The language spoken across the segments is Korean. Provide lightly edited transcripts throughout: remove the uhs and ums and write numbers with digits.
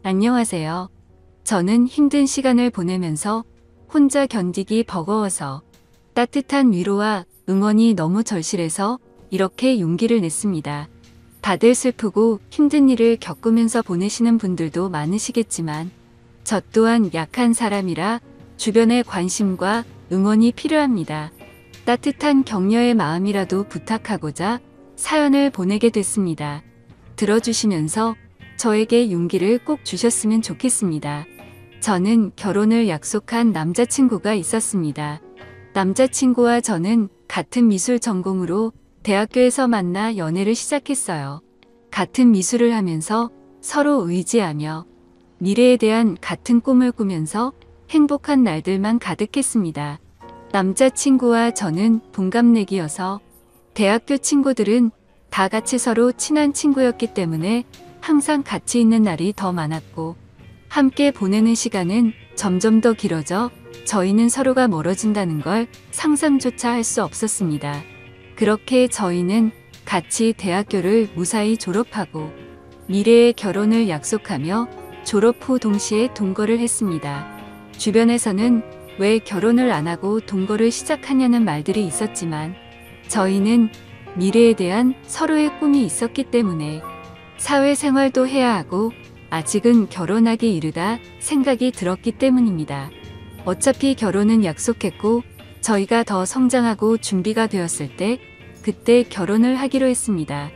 안녕하세요. 저는 힘든 시간을 보내면서 혼자 견디기 버거워서 따뜻한 위로와 응원이 너무 절실해서 이렇게 용기를 냈습니다. 다들 슬프고 힘든 일을 겪으면서 보내시는 분들도 많으시겠지만 저 또한 약한 사람이라 주변의 관심과 응원이 필요합니다. 따뜻한 격려의 마음이라도 부탁하고자 사연을 보내게 됐습니다. 들어주시면서 저에게 용기를 꼭 주셨으면 좋겠습니다. 저는 결혼을 약속한 남자친구가 있었습니다. 남자친구와 저는 같은 미술 전공으로 대학교에서 만나 연애를 시작했어요. 같은 미술을 하면서 서로 의지하며 미래에 대한 같은 꿈을 꾸면서 행복한 날들만 가득했습니다. 남자친구와 저는 동갑내기여서 대학교 친구들은 다 같이 서로 친한 친구였기 때문에 항상 같이 있는 날이 더 많았고 함께 보내는 시간은 점점 더 길어져 저희는 서로가 멀어진다는 걸 상상조차 할 수 없었습니다. 그렇게 저희는 같이 대학교를 무사히 졸업하고 미래의 결혼을 약속하며 졸업 후 동시에 동거를 했습니다. 주변에서는 왜 결혼을 안 하고 동거를 시작하냐는 말들이 있었지만 저희는 미래에 대한 서로의 꿈이 있었기 때문에 사회생활도 해야 하고 아직은 결혼하기 이르다 생각이 들었기 때문입니다. 어차피 결혼은 약속했고 저희가 더 성장하고 준비가 되었을 때 그때 결혼을 하기로 했습니다.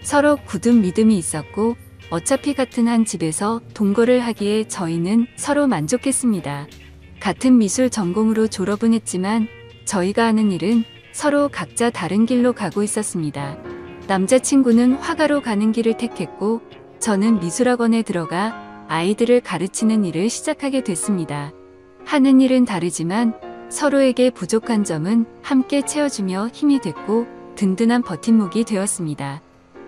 서로 굳은 믿음이 있었고 어차피 같은 한 집에서 동거를 하기에 저희는 서로 만족했습니다. 같은 미술 전공으로 졸업은 했지만 저희가 하는 일은 서로 각자 다른 길로 가고 있었습니다. 남자친구는 화가로 가는 길을 택했고 저는 미술학원에 들어가 아이들을 가르치는 일을 시작하게 됐습니다. 하는 일은 다르지만 서로에게 부족한 점은 함께 채워주며 힘이 됐고 든든한 버팀목이 되었습니다.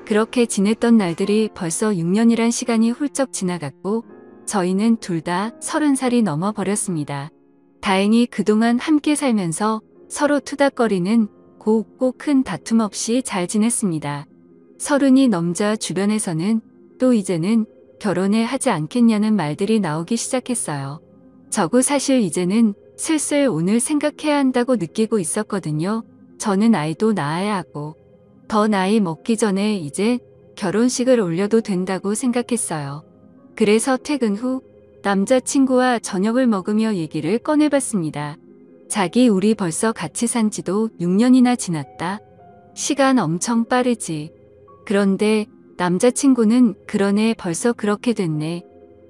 그렇게 지냈던 날들이 벌써 6년이란 시간이 훌쩍 지나갔고 저희는 둘 다 30살이 넘어버렸습니다. 다행히 그동안 함께 살면서 서로 투닥거리는 곱고 큰 다툼 없이 잘 지냈습니다. 30이 넘자 주변에서는 또 이제는 결혼해 하지 않겠냐는 말들이 나오기 시작했어요. 저도 사실 이제는 슬슬 오늘 생각해야 한다고 느끼고 있었거든요. 저는 아이도 낳아야 하고 더 나이 먹기 전에 이제 결혼식을 올려도 된다고 생각했어요. 그래서 퇴근 후 남자친구와 저녁을 먹으며 얘기를 꺼내봤습니다. 자기 우리 벌써 같이 산 지도 6년이나 지났다. 시간 엄청 빠르지. 그런데 남자친구는 그러네 벌써 그렇게 됐네.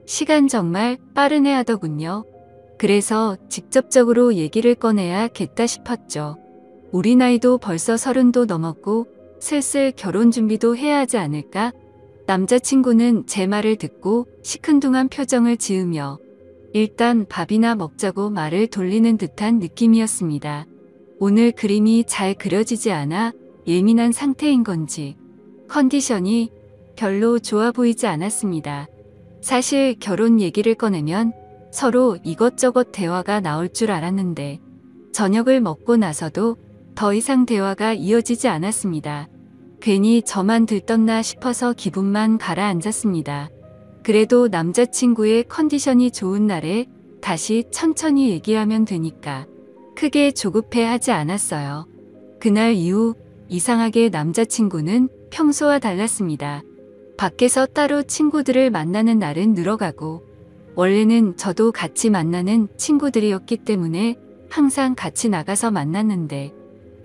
시간 정말 빠르네 하더군요. 그래서 직접적으로 얘기를 꺼내야겠다 싶었죠. 우리 나이도 벌써 30도 넘었고 슬슬 결혼 준비도 해야 하지 않을까? 남자친구는 제 말을 듣고 시큰둥한 표정을 지으며 일단 밥이나 먹자고 말을 돌리는 듯한 느낌이었습니다. 오늘 그림이 잘 그려지지 않아 예민한 상태인 건지 컨디션이 별로 좋아 보이지 않았습니다. 사실 결혼 얘기를 꺼내면 서로 이것저것 대화가 나올 줄 알았는데 저녁을 먹고 나서도 더 이상 대화가 이어지지 않았습니다. 괜히 저만 들떴나 싶어서 기분만 가라앉았습니다. 그래도 남자친구의 컨디션이 좋은 날에 다시 천천히 얘기하면 되니까 크게 조급해하지 않았어요. 그날 이후 이상하게 남자친구는 평소와 달랐습니다. 밖에서 따로 친구들을 만나는 날은 늘어가고 원래는 저도 같이 만나는 친구들이었기 때문에 항상 같이 나가서 만났는데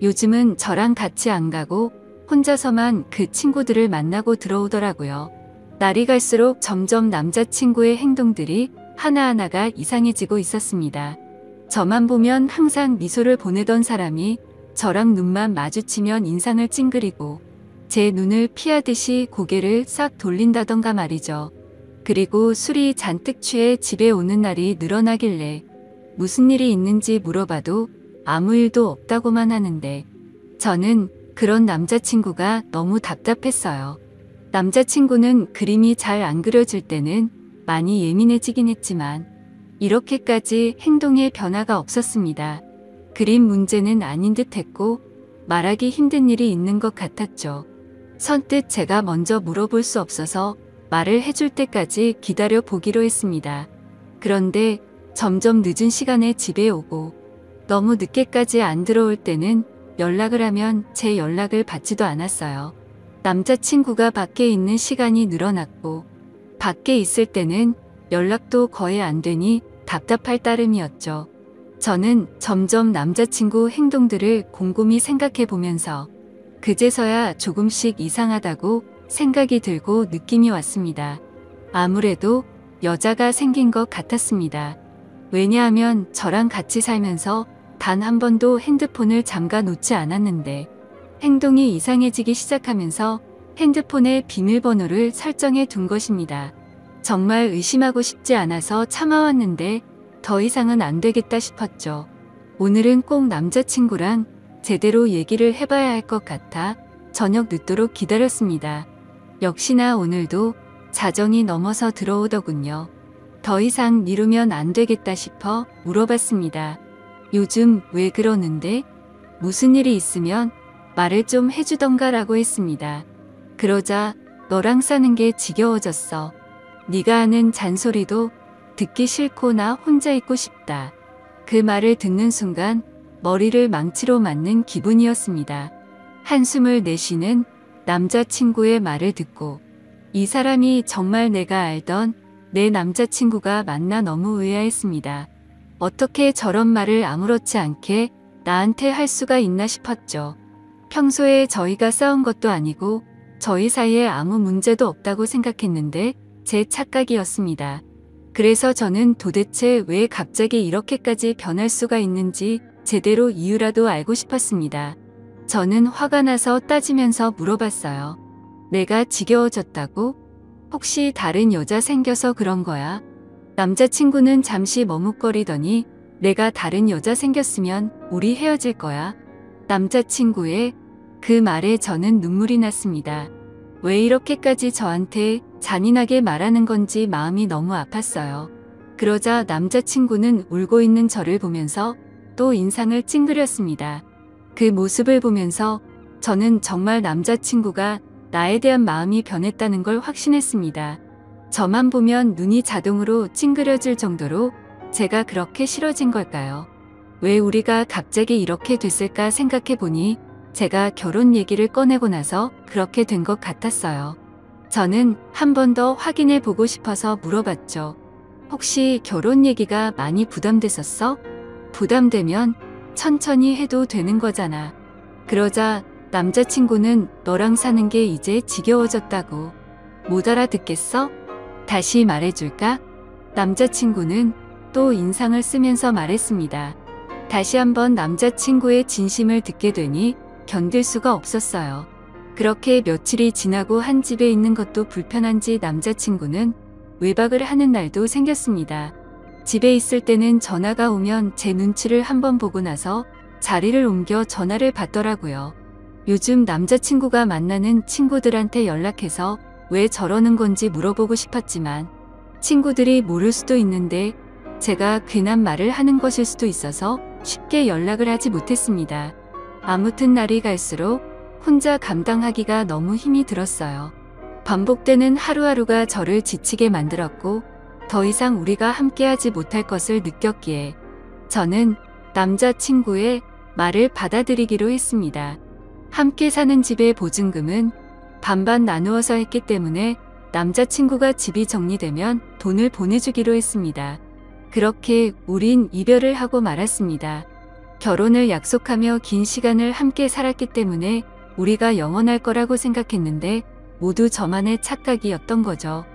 요즘은 저랑 같이 안 가고 혼자서만 그 친구들을 만나고 들어오더라고요. 날이 갈수록 점점 남자친구의 행동들이 하나하나가 이상해지고 있었습니다. 저만 보면 항상 미소를 보내던 사람이 저랑 눈만 마주치면 인상을 찡그리고 제 눈을 피하듯이 고개를 싹 돌린다던가 말이죠. 그리고 술이 잔뜩 취해 집에 오는 날이 늘어나길래 무슨 일이 있는지 물어봐도 아무 일도 없다고만 하는데 저는 그런 남자친구가 너무 답답했어요. 남자친구는 그림이 잘 안 그려질 때는 많이 예민해지긴 했지만 이렇게까지 행동에 변화가 없었습니다. 그림 문제는 아닌 듯 했고 말하기 힘든 일이 있는 것 같았죠. 선뜻 제가 먼저 물어볼 수 없어서 말을 해줄 때까지 기다려 보기로 했습니다. 그런데 점점 늦은 시간에 집에 오고 너무 늦게까지 안 들어올 때는 연락을 하면 제 연락을 받지도 않았어요. 남자친구가 밖에 있는 시간이 늘어났고 밖에 있을 때는 연락도 거의 안 되니 답답할 따름이었죠. 저는 점점 남자친구 행동들을 곰곰이 생각해 보면서 그제서야 조금씩 이상하다고 생각이 들고 느낌이 왔습니다. 아무래도 여자가 생긴 것 같았습니다. 왜냐하면 저랑 같이 살면서 단 한 번도 핸드폰을 잠가 놓지 않았는데 행동이 이상해지기 시작하면서 핸드폰에 비밀번호를 설정해 둔 것입니다. 정말 의심하고 싶지 않아서 참아왔는데 더 이상은 안 되겠다 싶었죠. 오늘은 꼭 남자친구랑 제대로 얘기를 해봐야 할 것 같아 저녁 늦도록 기다렸습니다. 역시나 오늘도 자정이 넘어서 들어오더군요. 더 이상 미루면 안 되겠다 싶어 물어봤습니다. 요즘 왜 그러는데? 무슨 일이 있으면 말을 좀 해주던가 라고 했습니다. 그러자 너랑 사는 게 지겨워졌어. 네가 하는 잔소리도 듣기 싫고 나 혼자 있고 싶다. 그 말을 듣는 순간 머리를 망치로 맞는 기분이었습니다. 한숨을 내쉬는 남자친구의 말을 듣고 이 사람이 정말 내가 알던 내 남자친구가 맞나 너무 의아했습니다. 어떻게 저런 말을 아무렇지 않게 나한테 할 수가 있나 싶었죠. 평소에 저희가 싸운 것도 아니고 저희 사이에 아무 문제도 없다고 생각했는데 제 착각이었습니다. 그래서 저는 도대체 왜 갑자기 이렇게까지 변할 수가 있는지 제대로 이유라도 알고 싶었습니다. 저는 화가 나서 따지면서 물어봤어요. 내가 지겨워졌다고? 혹시 다른 여자 생겨서 그런 거야? 남자친구는 잠시 머뭇거리더니 내가 다른 여자 생겼으면 우리 헤어질 거야. 남자친구의 그 말에 저는 눈물이 났습니다. 왜 이렇게까지 저한테 잔인하게 말하는 건지 마음이 너무 아팠어요. 그러자 남자친구는 울고 있는 저를 보면서 또 인상을 찡그렸습니다. 그 모습을 보면서 저는 정말 남자친구가 나에 대한 마음이 변했다는 걸 확신했습니다. 저만 보면 눈이 자동으로 찡그려질 정도로 제가 그렇게 싫어진 걸까요? 왜 우리가 갑자기 이렇게 됐을까 생각해 보니 제가 결혼 얘기를 꺼내고 나서 그렇게 된 것 같았어요. 저는 한 번 더 확인해 보고 싶어서 물어봤죠. 혹시 결혼 얘기가 많이 부담됐었어? 부담되면 천천히 해도 되는 거잖아. 그러자 남자친구는 너랑 사는 게 이제 지겨워졌다고. 못 알아듣겠어? 다시 말해줄까? 남자친구는 또 인상을 쓰면서 말했습니다. 다시 한번 남자친구의 진심을 듣게 되니 견딜 수가 없었어요. 그렇게 며칠이 지나고 한 집에 있는 것도 불편한지 남자친구는 외박을 하는 날도 생겼습니다. 집에 있을 때는 전화가 오면 제 눈치를 한번 보고 나서 자리를 옮겨 전화를 받더라고요. 요즘 남자친구가 만나는 친구들한테 연락해서 왜 저러는 건지 물어보고 싶었지만 친구들이 모를 수도 있는데 제가 괜한 말을 하는 것일 수도 있어서 쉽게 연락을 하지 못했습니다. 아무튼 날이 갈수록 혼자 감당하기가 너무 힘이 들었어요. 반복되는 하루하루가 저를 지치게 만들었고 더 이상 우리가 함께하지 못할 것을 느꼈기에 저는 남자친구의 말을 받아들이기로 했습니다. 함께 사는 집의 보증금은 반반 나누어서 했기 때문에 남자친구가 집이 정리되면 돈을 보내주기로 했습니다. 그렇게 우린 이별을 하고 말았습니다. 결혼을 약속하며 긴 시간을 함께 살았기 때문에 우리가 영원할 거라고 생각했는데 모두 저만의 착각이었던 거죠.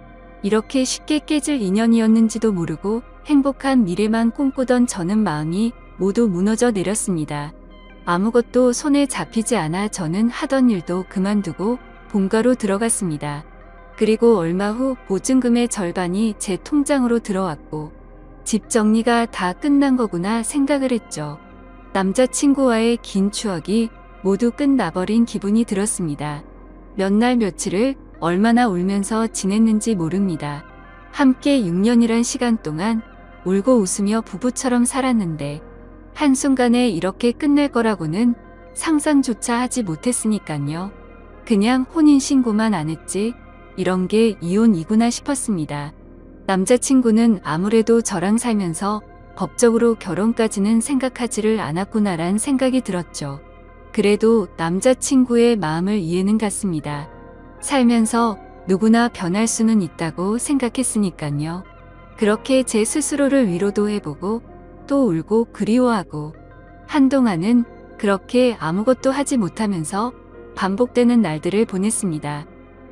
이렇게 쉽게 깨질 인연이었는지도 모르고 행복한 미래만 꿈꾸던 저는 마음이 모두 무너져 내렸습니다. 아무것도 손에 잡히지 않아 저는 하던 일도 그만두고 본가로 들어갔습니다. 그리고 얼마 후 보증금의 절반이 제 통장으로 들어왔고 집 정리가 다 끝난 거구나 생각을 했죠. 남자친구와의 긴 추억이 모두 끝나버린 기분이 들었습니다. 몇 날 며칠을 얼마나 울면서 지냈는지 모릅니다. 함께 6년이란 시간 동안 울고 웃으며 부부처럼 살았는데 한순간에 이렇게 끝날 거라고는 상상조차 하지 못했으니깐요. 그냥 혼인신고만 안 했지 이런 게 이혼이구나 싶었습니다. 남자친구는 아무래도 저랑 살면서 법적으로 결혼까지는 생각하지를 않았구나란 생각이 들었죠. 그래도 남자친구의 마음을 이해는 갔습니다. 살면서 누구나 변할 수는 있다고 생각했으니까요. 그렇게 제 스스로를 위로도 해보고 또 울고 그리워하고 한동안은 그렇게 아무것도 하지 못하면서 반복되는 날들을 보냈습니다.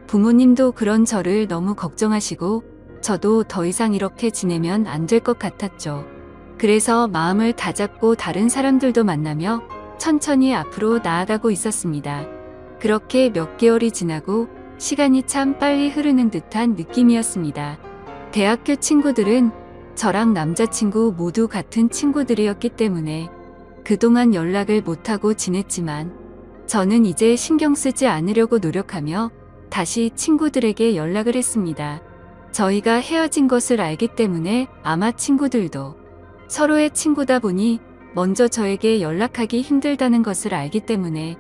부모님도 그런 저를 너무 걱정하시고 저도 더 이상 이렇게 지내면 안 될 것 같았죠. 그래서 마음을 다잡고 다른 사람들도 만나며 천천히 앞으로 나아가고 있었습니다. 그렇게 몇 개월이 지나고 시간이 참 빨리 흐르는 듯한 느낌이었습니다. 대학교 친구들은 저랑 남자친구 모두 같은 친구들이었기 때문에 그동안 연락을 못하고 지냈지만 저는 이제 신경 쓰지 않으려고 노력하며 다시 친구들에게 연락을 했습니다. 저희가 헤어진 것을 알기 때문에 아마 친구들도 서로의 친구다 보니 먼저 저에게 연락하기 힘들다는 것을 알기 때문에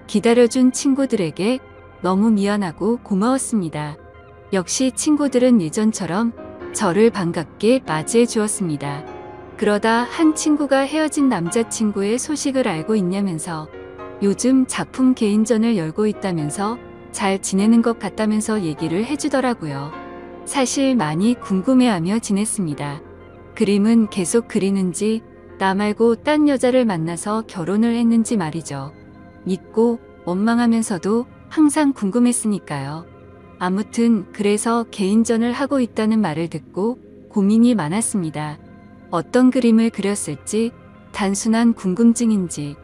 기다려준 친구들에게 너무 미안하고 고마웠습니다. 역시 친구들은 예전처럼 저를 반갑게 맞이해 주었습니다. 그러다 한 친구가 헤어진 남자친구의 소식을 알고 있냐면서 요즘 작품 개인전을 열고 있다면서 잘 지내는 것 같다면서 얘기를 해주더라고요. 사실 많이 궁금해하며 지냈습니다. 그림은 계속 그리는지 나 말고 딴 여자를 만나서 결혼을 했는지 말이죠. 믿고 원망하면서도 항상 궁금했으니까요. 아무튼 그래서 개인전을 하고 있다는 말을 듣고 고민이 많았습니다. 어떤 그림을 그렸을지 단순한 궁금증인지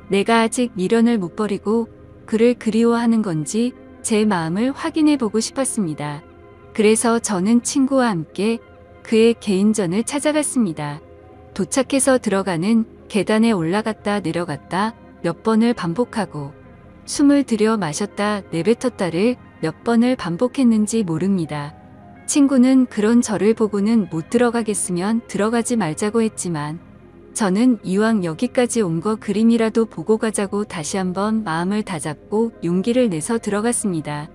내가 아직 미련을 못 버리고 그를 그리워하는 건지 제 마음을 확인해 보고 싶었습니다. 그래서 저는 친구와 함께 그의 개인전을 찾아갔습니다. 도착해서 들어가는 계단에 올라갔다 내려갔다 몇 번을 반복하고 숨을 들여 마셨다 내뱉었다를 몇 번을 반복했는지 모릅니다. 친구는 그런 저를 보고는 못 들어가겠으면 들어가지 말자고 했지만 저는 이왕 여기까지 온 거 그림이라도 보고 가자고 다시 한번 마음을 다잡고 용기를 내서 들어갔습니다.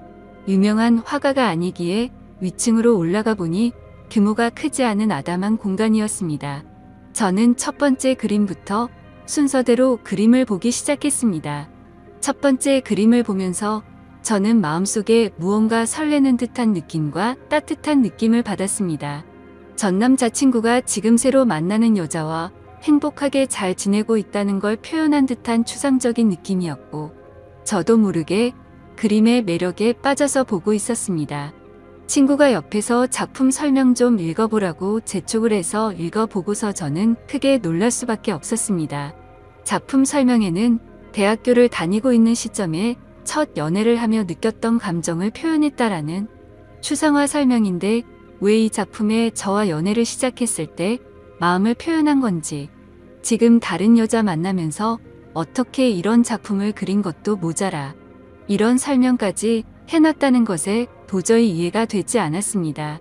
유명한 화가가 아니기에 위층으로 올라가 보니 규모가 크지 않은 아담한 공간이었습니다. 저는 첫 번째 그림부터 순서대로 그림을 보기 시작했습니다. 첫 번째 그림을 보면서 저는 마음속에 무언가 설레는 듯한 느낌과 따뜻한 느낌을 받았습니다. 전 남자친구가 지금 새로 만나는 여자와 행복하게 잘 지내고 있다는 걸 표현한 듯한 추상적인 느낌이었고 저도 모르게 그림의 매력에 빠져서 보고 있었습니다. 친구가 옆에서 작품 설명 좀 읽어보라고 재촉을 해서 읽어보고서 저는 크게 놀랄 수밖에 없었습니다. 작품 설명에는 대학교를 다니고 있는 시점에 첫 연애를 하며 느꼈던 감정을 표현했다라는 추상화 설명인데 왜 이 작품에 저와 연애를 시작했을 때 마음을 표현한 건지 지금 다른 여자 만나면서 어떻게 이런 작품을 그린 것도 모자라 이런 설명까지 해놨다는 것에 도저히 이해가 되지 않았습니다.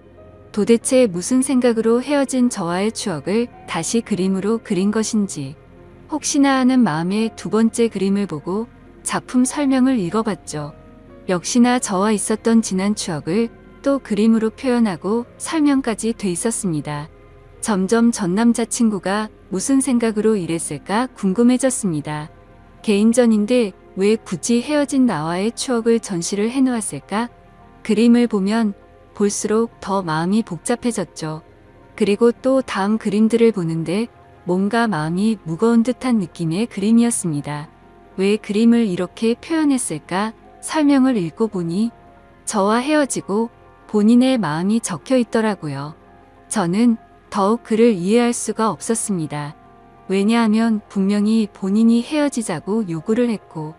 도대체 무슨 생각으로 헤어진 저와의 추억을 다시 그림으로 그린 것인지 혹시나 하는 마음에 두 번째 그림을 보고 작품 설명을 읽어봤죠. 역시나 저와 있었던 지난 추억을 또 그림으로 표현하고 설명까지 돼 있었습니다. 점점 전 남자친구가 무슨 생각으로 이랬을까 궁금해졌습니다. 개인전인데 왜 굳이 헤어진 나와의 추억을 전시를 해놓았을까? 그림을 보면 볼수록 더 마음이 복잡해졌죠. 그리고 또 다음 그림들을 보는데 뭔가 마음이 무거운 듯한 느낌의 그림이었습니다. 왜 그림을 이렇게 표현했을까? 설명을 읽고 보니 저와 헤어지고 본인의 마음이 적혀 있더라고요. 저는 더욱 그를 이해할 수가 없었습니다. 왜냐하면 분명히 본인이 헤어지자고 요구를 했고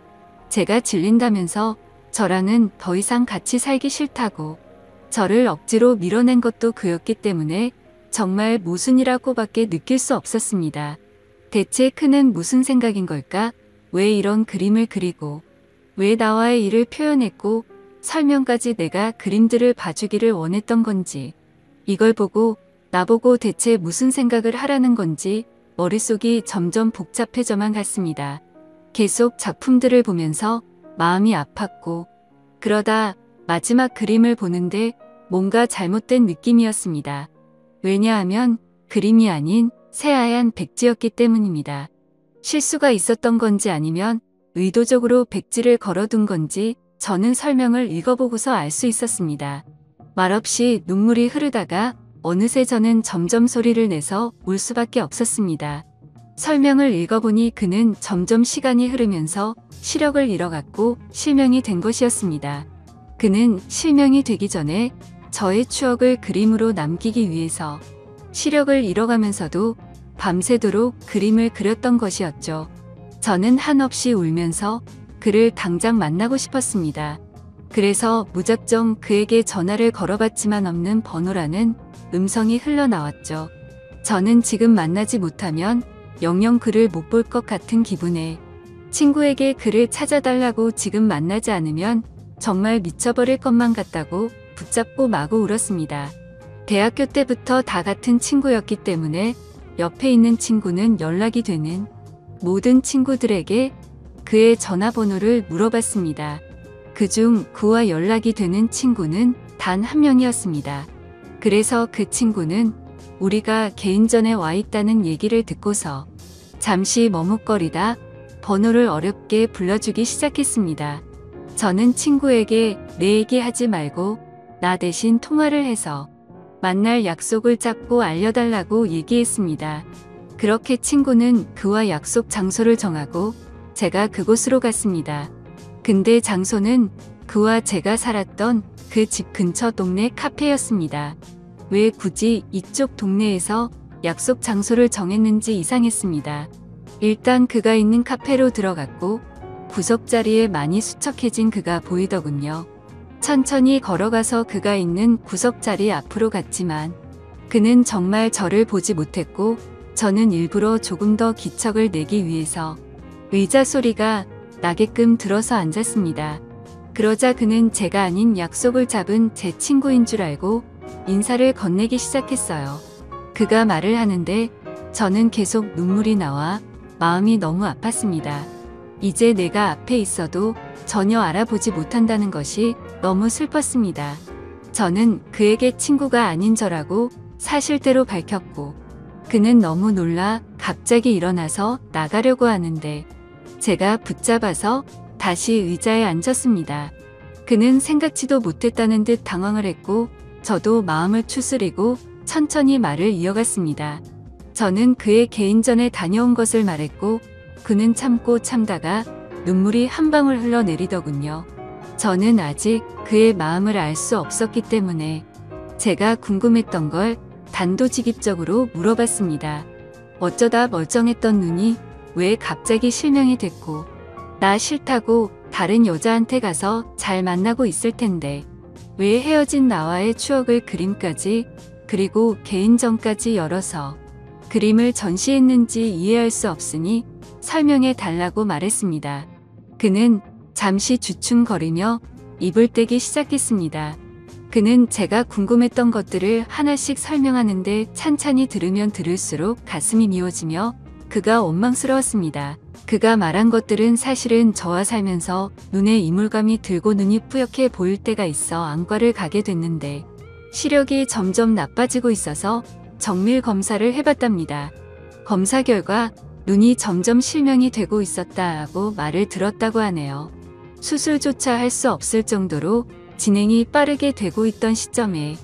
제가 질린다면서 저랑은 더 이상 같이 살기 싫다고 저를 억지로 밀어낸 것도 그였기 때문에 정말 모순이라고밖에 느낄 수 없었습니다. 대체 그는 무슨 생각인 걸까? 왜 이런 그림을 그리고 왜 나와의 일을 표현했고 설명까지 내가 그림들을 봐주기를 원했던 건지 이걸 보고 나보고 대체 무슨 생각을 하라는 건지 머릿속이 점점 복잡해져만 갔습니다. 계속 작품들을 보면서 마음이 아팠고 그러다 마지막 그림을 보는데 뭔가 잘못된 느낌이었습니다. 왜냐하면 그림이 아닌 새하얀 백지였기 때문입니다. 실수가 있었던 건지 아니면 의도적으로 백지를 걸어둔 건지 저는 설명을 읽어보고서 알 수 있었습니다. 말없이 눈물이 흐르다가 어느새 저는 점점 소리를 내서 울 수밖에 없었습니다. 설명을 읽어보니 그는 점점 시간이 흐르면서 시력을 잃어갔고 실명이 된 것이었습니다. 그는 실명이 되기 전에 저의 추억을 그림으로 남기기 위해서 시력을 잃어가면서도 밤새도록 그림을 그렸던 것이었죠. 저는 한없이 울면서 그를 당장 만나고 싶었습니다. 그래서 무작정 그에게 전화를 걸어봤지만 없는 번호라는 음성이 흘러나왔죠. 저는 지금 만나지 못하면 영영 그를 못 볼 것 같은 기분에 친구에게 그를 찾아달라고 지금 만나지 않으면 정말 미쳐버릴 것만 같다고 붙잡고 마구 울었습니다. 대학교 때부터 다 같은 친구였기 때문에 옆에 있는 친구는 연락이 되는 모든 친구들에게 그의 전화번호를 물어봤습니다. 그중 그와 연락이 되는 친구는 단 한 명이었습니다. 그래서 그 친구는 우리가 개인전에 와 있다는 얘기를 듣고서 잠시 머뭇거리다 번호를 어렵게 불러주기 시작했습니다. 저는 친구에게 내 얘기하지 말고 나 대신 통화를 해서 만날 약속을 잡고 알려달라고 얘기했습니다. 그렇게 친구는 그와 약속 장소를 정하고 제가 그곳으로 갔습니다. 근데 장소는 그와 제가 살았던 그 집 근처 동네 카페였습니다. 왜 굳이 이쪽 동네에서 약속 장소를 정했는지 이상했습니다. 일단 그가 있는 카페로 들어갔고 구석자리에 많이 수척해진 그가 보이더군요. 천천히 걸어가서 그가 있는 구석자리 앞으로 갔지만 그는 정말 저를 보지 못했고 저는 일부러 조금 더 기척을 내기 위해서 의자 소리가 나게끔 들어서 앉았습니다. 그러자 그는 제가 아닌 약속을 잡은 제 친구인 줄 알고 인사를 건네기 시작했어요. 그가 말을 하는데 저는 계속 눈물이 나와 마음이 너무 아팠습니다. 이제 내가 앞에 있어도 전혀 알아보지 못한다는 것이 너무 슬펐습니다. 저는 그에게 친구가 아닌 저라고 사실대로 밝혔고 그는 너무 놀라 갑자기 일어나서 나가려고 하는데 제가 붙잡아서 다시 의자에 앉았습니다. 그는 생각지도 못했다는 듯 당황을 했고 저도 마음을 추스리고 천천히 말을 이어갔습니다. 저는 그의 개인전에 다녀온 것을 말했고 그는 참고 참다가 눈물이 한 방울 흘러내리더군요. 저는 아직 그의 마음을 알 수 없었기 때문에 제가 궁금했던 걸 단도직입적으로 물어봤습니다. 어쩌다 멀쩡했던 눈이 왜 갑자기 실명이 됐고 나 싫다고 다른 여자한테 가서 잘 만나고 있을 텐데 왜 헤어진 나와의 추억을 그림까지 그리고 개인전까지 열어서 그림을 전시했는지 이해할 수 없으니 설명해 달라고 말했습니다. 그는 잠시 주춤거리며 입을 떼기 시작했습니다. 그는 제가 궁금했던 것들을 하나씩 설명하는데 찬찬히 들으면 들을수록 가슴이 미어지며 그가 원망스러웠습니다. 그가 말한 것들은 사실은 저와 살면서 눈에 이물감이 들고 눈이 뿌옇게 보일 때가 있어 안과를 가게 됐는데 시력이 점점 나빠지고 있어서 정밀 검사를 해봤답니다. 검사 결과 눈이 점점 실명이 되고 있었다고 말을 들었다고 하네요. 수술조차 할 수 없을 정도로 진행이 빠르게 되고 있던 시점에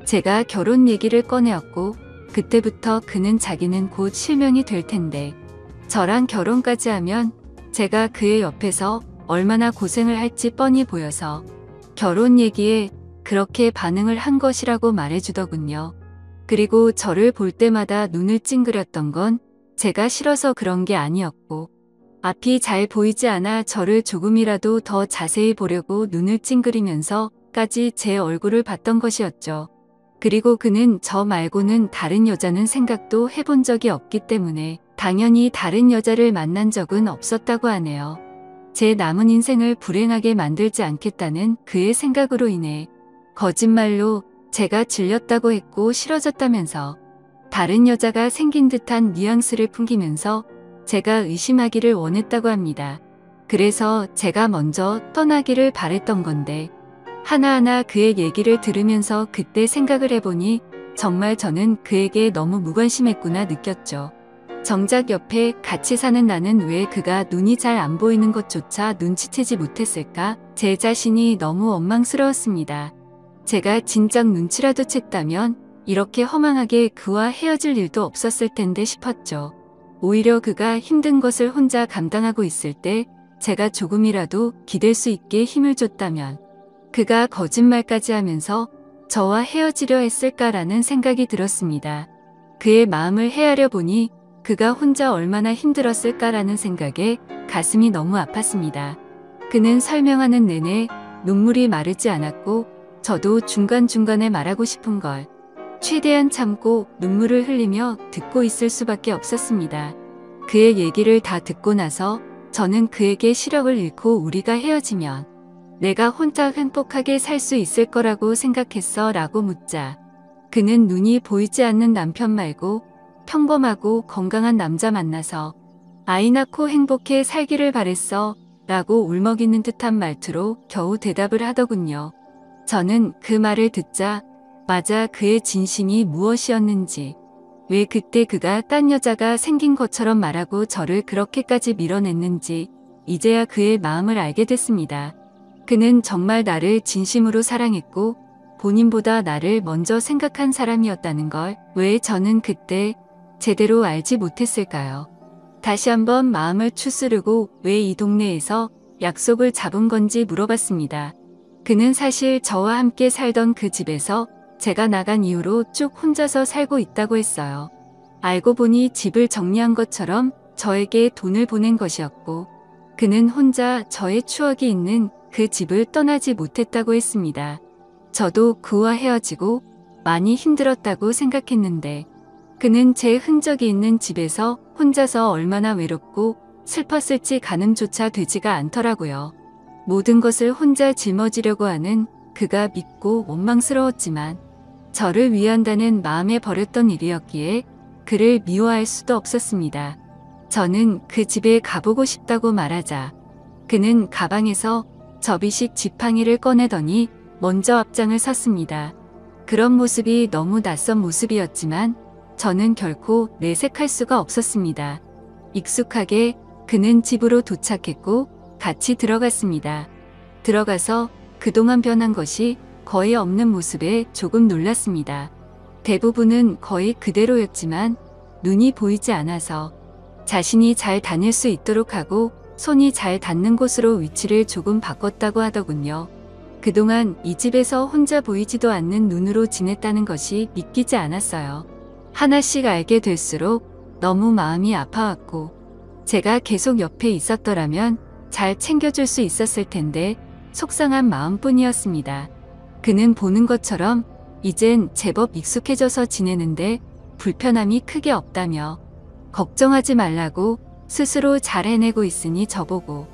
제가 결혼 얘기를 꺼내었고 그때부터 그는 자기는 곧 실명이 될 텐데 저랑 결혼까지 하면 제가 그의 옆에서 얼마나 고생을 할지 뻔히 보여서 결혼 얘기에 그렇게 반응을 한 것이라고 말해주더군요. 그리고 저를 볼 때마다 눈을 찡그렸던 건 제가 싫어서 그런 게 아니었고 앞이 잘 보이지 않아 저를 조금이라도 더 자세히 보려고 눈을 찡그리면서까지 제 얼굴을 봤던 것이었죠. 그리고 그는 저 말고는 다른 여자는 생각도 해본 적이 없기 때문에 당연히 다른 여자를 만난 적은 없었다고 하네요. 제 남은 인생을 불행하게 만들지 않겠다는 그의 생각으로 인해 거짓말로 제가 질렸다고 했고 싫어졌다면서 다른 여자가 생긴 듯한 뉘앙스를 풍기면서 제가 의심하기를 원했다고 합니다. 그래서 제가 먼저 떠나기를 바랬던 건데 하나하나 그의 얘기를 들으면서 그때 생각을 해보니 정말 저는 그에게 너무 무관심했구나 느꼈죠. 정작 옆에 같이 사는 나는 왜 그가 눈이 잘 안 보이는 것조차 눈치채지 못했을까? 제 자신이 너무 원망스러웠습니다. 제가 진작 눈치라도 챘다면 이렇게 허망하게 그와 헤어질 일도 없었을 텐데 싶었죠. 오히려 그가 힘든 것을 혼자 감당하고 있을 때 제가 조금이라도 기댈 수 있게 힘을 줬다면 그가 거짓말까지 하면서 저와 헤어지려 했을까라는 생각이 들었습니다. 그의 마음을 헤아려 보니 그가 혼자 얼마나 힘들었을까라는 생각에 가슴이 너무 아팠습니다. 그는 설명하는 내내 눈물이 마르지 않았고 저도 중간중간에 말하고 싶은 걸 최대한 참고 눈물을 흘리며 듣고 있을 수밖에 없었습니다. 그의 얘기를 다 듣고 나서 저는 그에게 시력을 잃고 우리가 헤어지면 내가 혼자 행복하게 살 수 있을 거라고 생각했어 라고 묻자 그는 눈이 보이지 않는 남편 말고 평범하고 건강한 남자 만나서 아이 낳고 행복해 살기를 바랬어 라고 울먹이는 듯한 말투로 겨우 대답을 하더군요. 저는 그 말을 듣자 맞아 그의 진심이 무엇이었는지 왜 그때 그가 딴 여자가 생긴 것처럼 말하고 저를 그렇게까지 밀어냈는지 이제야 그의 마음을 알게 됐습니다. 그는 정말 나를 진심으로 사랑했고 본인보다 나를 먼저 생각한 사람이었다는 걸 왜 저는 그때 제대로 알지 못했을까요? 다시 한번 마음을 추스르고 왜 이 동네에서 약속을 잡은 건지 물어봤습니다. 그는 사실 저와 함께 살던 그 집에서 제가 나간 이후로 쭉 혼자서 살고 있다고 했어요. 알고 보니 집을 정리한 것처럼 저에게 돈을 보낸 것이었고 그는 혼자 저의 추억이 있는 그 집을 떠나지 못했다고 했습니다. 저도 그와 헤어지고 많이 힘들었다고 생각했는데 그는 제 흔적이 있는 집에서 혼자서 얼마나 외롭고 슬펐을지 가늠조차 되지가 않더라고요. 모든 것을 혼자 짊어지려고 하는 그가 믿고 원망스러웠지만 저를 위한다는 마음에 버렸던 일이었기에 그를 미워할 수도 없었습니다. 저는 그 집에 가보고 싶다고 말하자 그는 가방에서 접이식 지팡이를 꺼내더니 먼저 앞장을 섰습니다. 그런 모습이 너무 낯선 모습이었지만 저는 결코 내색할 수가 없었습니다. 익숙하게 그는 집으로 도착했고 같이 들어갔습니다. 들어가서 그동안 변한 것이 거의 없는 모습에 조금 놀랐습니다. 대부분은 거의 그대로였지만 눈이 보이지 않아서 자신이 잘 다닐 수 있도록 하고 손이 잘 닿는 곳으로 위치를 조금 바꿨다고 하더군요. 그동안 이 집에서 혼자 보이지도 않는 눈으로 지냈다는 것이 믿기지 않았어요. 하나씩 알게 될수록 너무 마음이 아파왔고 제가 계속 옆에 있었더라면 잘 챙겨줄 수 있었을 텐데 속상한 마음뿐이었습니다. 그는 보는 것처럼 이젠 제법 익숙해져서 지내는데 불편함이 크게 없다며 걱정하지 말라고 스스로 잘 해내고 있으니 저보고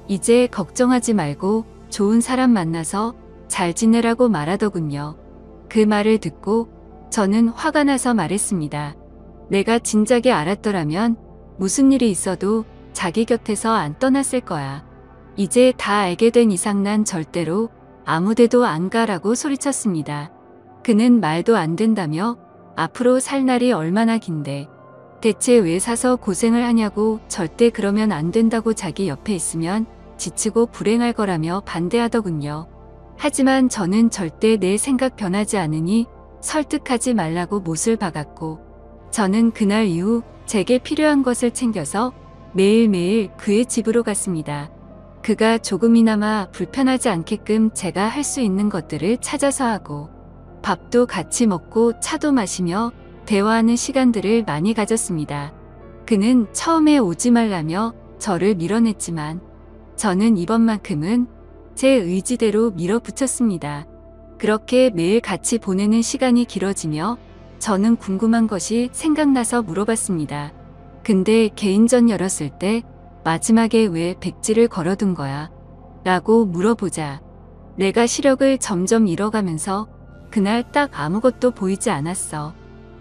이제 걱정하지 말고 좋은 사람 만나서 잘 지내라고 말하더군요. 그 말을 듣고 저는 화가 나서 말했습니다. 내가 진작에 알았더라면 무슨 일이 있어도 자기 곁에서 안 떠났을 거야. 이제 다 알게 된 이상 난 절대로 아무데도 안 가라고 소리쳤습니다. 그는 말도 안 된다며 앞으로 살 날이 얼마나 긴데 대체 왜 사서 고생을 하냐고 절대 그러면 안 된다고 자기 옆에 있으면 지치고 불행할 거라며 반대하더군요. 하지만 저는 절대 내 생각 변하지 않으니 설득하지 말라고 못을 박았고 저는 그날 이후 제게 필요한 것을 챙겨서 매일매일 그의 집으로 갔습니다. 그가 조금이나마 불편하지 않게끔 제가 할 수 있는 것들을 찾아서 하고 밥도 같이 먹고 차도 마시며 대화하는 시간들을 많이 가졌습니다. 그는 처음에 오지 말라며 저를 밀어냈지만 저는 이번만큼은 제 의지대로 밀어붙였습니다. 그렇게 매일 같이 보내는 시간이 길어지며 저는 궁금한 것이 생각나서 물어봤습니다. 근데 개인전 열었을 때 마지막에 왜 백지를 걸어둔 거야? 라고 물어보자 내가 시력을 점점 잃어가면서 그날 딱 아무것도 보이지 않았어.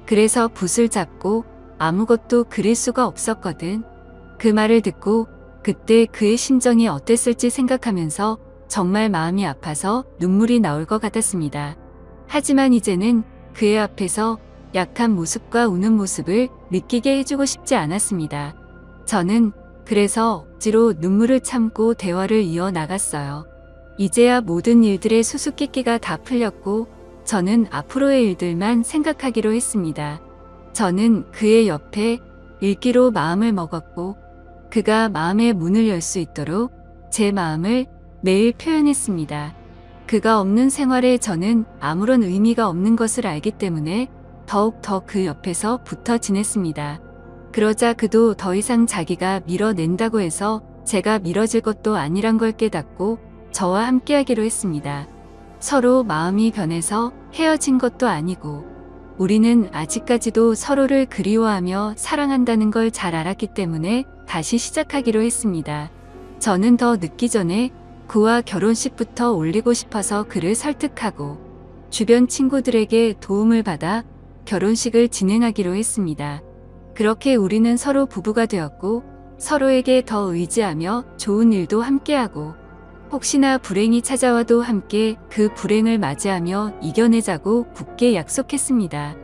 그래서 붓을 잡고 아무것도 그릴 수가 없었거든. 그 말을 듣고 그때 그의 심정이 어땠을지 생각하면서 정말 마음이 아파서 눈물이 나올 것 같았습니다. 하지만 이제는 그의 앞에서 약한 모습과 우는 모습을 느끼게 해주고 싶지 않았습니다. 저는 그래서 억지로 눈물을 참고 대화를 이어나갔어요. 이제야 모든 일들의 수수께끼가 다 풀렸고 저는 앞으로의 일들만 생각하기로 했습니다. 저는 그의 옆에 읽기로 마음을 먹었고 그가 마음의 문을 열 수 있도록 제 마음을 매일 표현했습니다. 그가 없는 생활에 저는 아무런 의미가 없는 것을 알기 때문에 더욱 더 그 옆에서 붙어 지냈습니다. 그러자 그도 더 이상 자기가 밀어낸다고 해서 제가 밀어질 것도 아니란 걸 깨닫고 저와 함께하기로 했습니다. 서로 마음이 변해서 헤어진 것도 아니고 우리는 아직까지도 서로를 그리워하며 사랑한다는 걸 잘 알았기 때문에 다시 시작하기로 했습니다. 저는 더 늦기 전에 그와 결혼식부터 올리고 싶어서 그를 설득하고 주변 친구들에게 도움을 받아 결혼식을 진행하기로 했습니다. 그렇게 우리는 서로 부부가 되었고 서로에게 더 의지하며 좋은 일도 함께하고 혹시나 불행이 찾아와도 함께 그 불행을 맞이하며 이겨내자고 굳게 약속했습니다.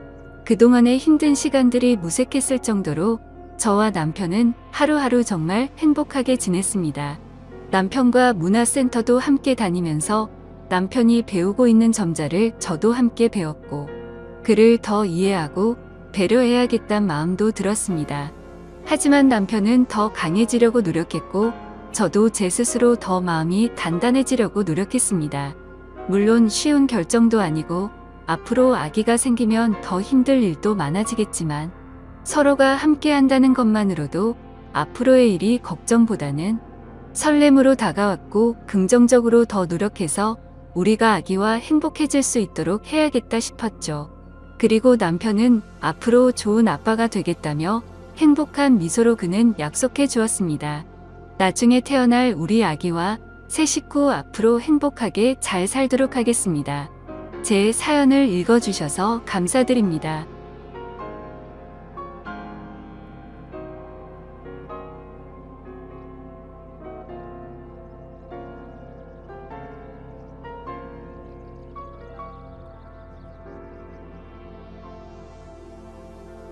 그동안의 힘든 시간들이 무색했을 정도로 저와 남편은 하루하루 정말 행복하게 지냈습니다. 남편과 문화센터도 함께 다니면서 남편이 배우고 있는 점자를 저도 함께 배웠고 그를 더 이해하고 배려해야겠다는 마음도 들었습니다. 하지만 남편은 더 강해지려고 노력했고 저도 제 스스로 더 마음이 단단해지려고 노력했습니다. 물론 쉬운 결정도 아니고 앞으로 아기가 생기면 더 힘들 일도 많아지겠지만 서로가 함께 한다는 것만으로도 앞으로의 일이 걱정보다는 설렘으로 다가왔고 긍정적으로 더 노력해서 우리가 아기와 행복해질 수 있도록 해야겠다 싶었죠. 그리고 남편은 앞으로 좋은 아빠가 되겠다며 행복한 미소로 그는 약속해 주었습니다. 나중에 태어날 우리 아기와 새 식구 앞으로 행복하게 잘 살도록 하겠습니다. 제 사연을 읽어주셔서 감사드립니다.